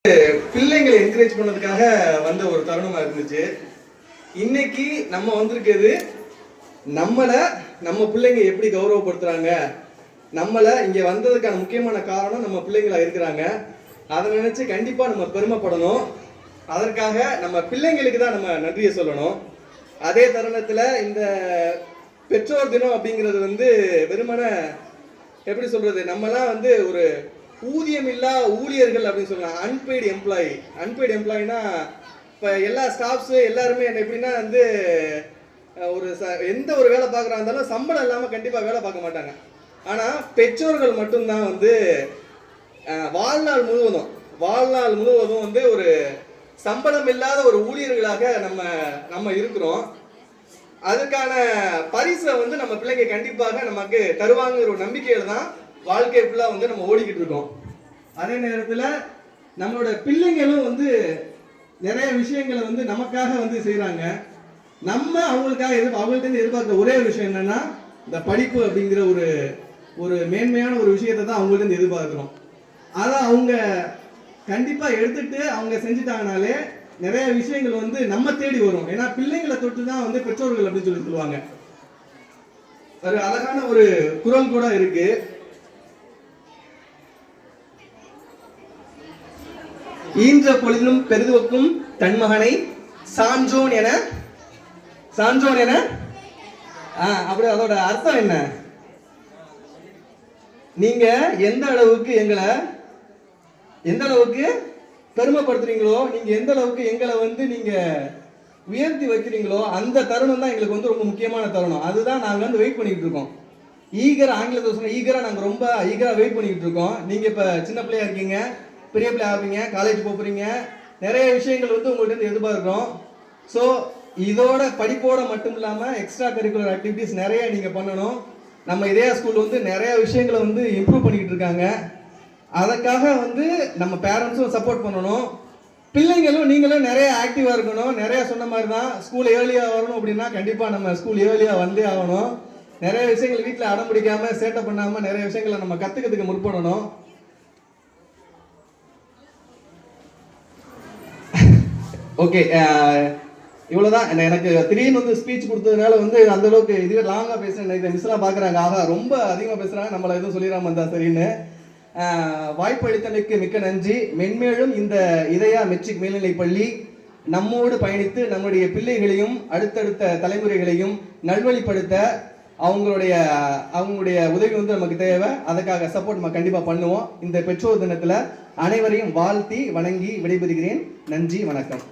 பிள்ளைங்களை என்கரேஜ் பண்ணதுக்காக வந்த ஒரு தருணமா இருந்துச்சு. இன்னைக்கு நம்ம வந்திருக்கிறது நம்ம பிள்ளைங்க எப்படி கௌரவப்படுத்துறாங்க, நம்மளை இங்க வந்ததுக்கான முக்கியமான காரணம் நம்ம பிள்ளைங்களா இருக்கிறாங்க. அதை நினைச்சு கண்டிப்பா நம்ம பெருமைப்படணும். அதற்காக நம்ம பிள்ளைங்களுக்கு தான் நம்ம நன்றியை சொல்லணும். அதே தருணத்துல இந்த பெற்றோர் தினம் அப்படிங்கிறது வெறுமன எப்படி சொல்றது, நம்மலாம் ஒரு ஊதியம் இல்லா ஊழியர்கள் அப்படின்னு சொல்லலாம். அன்பெய்டு எம்ப்ளாயினா இப்போ எல்லா ஸ்டாஃப்ஸு எல்லாருமே என்ன எப்படின்னா எந்த ஒரு வேலை பார்க்குறா இருந்தாலும் சம்பளம் இல்லாமல் கண்டிப்பாக வேலை பார்க்க மாட்டாங்க. ஆனால் பெற்றோர்கள் மட்டும்தான் வாழ்நாள் முழுவதும் ஒரு சம்பளம் இல்லாத ஒரு ஊழியர்களாக நம்ம இருக்கிறோம். அதுக்கான பரிசை நம்ம பிள்ளைங்க கண்டிப்பாக நமக்கு தருவாங்கிற ஒரு நம்பிக்கையில தான் வாழ்க்கை ஃபுல்லாக நம்ம ஓடிக்கிட்டு இருக்கோம். அதே நேரத்தில் நம்மளோட பிள்ளைங்களும் நிறைய விஷயங்களை நமக்காக செய்கிறாங்க. நம்ம அவங்கள்ட்ட எதிர்பார்க்குற ஒரே விஷயம் என்னன்னா இந்த படிப்பு அப்படிங்கிற ஒரு மேன்மையான ஒரு விஷயத்தை தான் அவங்கள்ட்ட எதிர்பார்க்குறோம். அதை அவங்க கண்டிப்பாக எடுத்துட்டு அவங்க செஞ்சுட்டாங்கனாலே நிறைய விஷயங்கள் நம்ம தேடி வரும். ஏன்னா பிள்ளைங்களை தொட்டு தான் பெற்றோர்கள் அப்படின்னு சொல்லுவாங்க. ஒரு அழகான ஒரு குரல் கூட இருக்கு. ஈன்ற பொழுதிலும் பெரிதுவக்கும் தன்மகனை சான்றோன் என அப்படி அதோட அர்த்தம் என்ன? நீங்க எந்த அளவுக்கு பெருமைப்படுத்துறீங்களோ, நீங்க எந்த அளவுக்கு எங்களை நீங்க உயர்த்தி வைக்கிறீங்களோ அந்த தருணம் தான் எங்களுக்கு ரொம்ப முக்கியமான தருணம். அதுதான் நாங்க வெயிட் பண்ணிக்கிட்டு இருக்கோம். ஆங்கிலத்தில் சொன்ன நாங்க ரொம்ப ஈகரா வெயிட் பண்ணிக்கிட்டு இருக்கோம். நீங்க இப்ப சின்ன பிள்ளையா இருக்கீங்க, பெரிய பிள்ளை ஆவீங்க, காலேஜ் போறீங்க, நிறைய விஷயங்கள் உங்கள்கிட்ட எதிர்பார்க்கிறோம். ஸோ இதோட படிப்போட மட்டும் இல்லாமல் எக்ஸ்ட்ரா கரிக்குலர் ஆக்டிவிட்டிஸ் நிறைய நீங்கள் பண்ணணும். நம்ம இதே ஸ்கூல் நிறைய விஷயங்களை இம்ப்ரூவ் பண்ணிக்கிட்டு இருக்காங்க. அதுக்காக நம்ம பேரண்ட்ஸும் சப்போர்ட் பண்ணணும். பிள்ளைங்களும் நீங்களும் நிறைய ஆக்டிவாக இருக்கணும். நிறைய சொன்ன மாதிரி தான் ஸ்கூல் ஏர்லியாக வரணும் அப்படின்னா கண்டிப்பாக நம்ம ஸ்கூல் ஏர்லியாக வந்தே ஆகணும். நிறைய விஷயங்கள் வீட்டில் அடம் பிடிக்காமல் சேட்டை பண்ணாமல் நிறைய விஷயங்களை நம்ம கற்றுக்கிறதுக்கு முற்படணும். ஓகே, இவ்வளோதான். எனக்கு திடீர்னு ஸ்பீச் கொடுத்ததுனால அந்த அளவுக்கு இதுவே லாங்காக பேசுகிறேன். மிஸ்லாம் பார்க்குறாங்க, ஆகா ரொம்ப அதிகமாக பேசுகிறாங்க, நம்மளை எதுவும் சொல்லிடாம இருந்தா சரின்னு. வாய்ப்பு அளித்தமைக்கு மிக்க நன்றி. மென்மேலும் இந்த இதயா மெட்ரிக் மேல்நிலை பள்ளி நம்மோடு பயணித்து நம்முடைய பிள்ளைகளையும் அடுத்தடுத்த தலைமுறைகளையும் நல்வழிப்படுத்த அவங்களுடைய உதவி நமக்கு தேவை. அதுக்காக சப்போர்ட் நம்ம கண்டிப்பாக பண்ணுவோம். இந்த பெற்றோர் தினத்தில் அனைவரையும் வாழ்த்தி வணங்கி விடைபெறுகிறேன். நன்றி, வணக்கம்.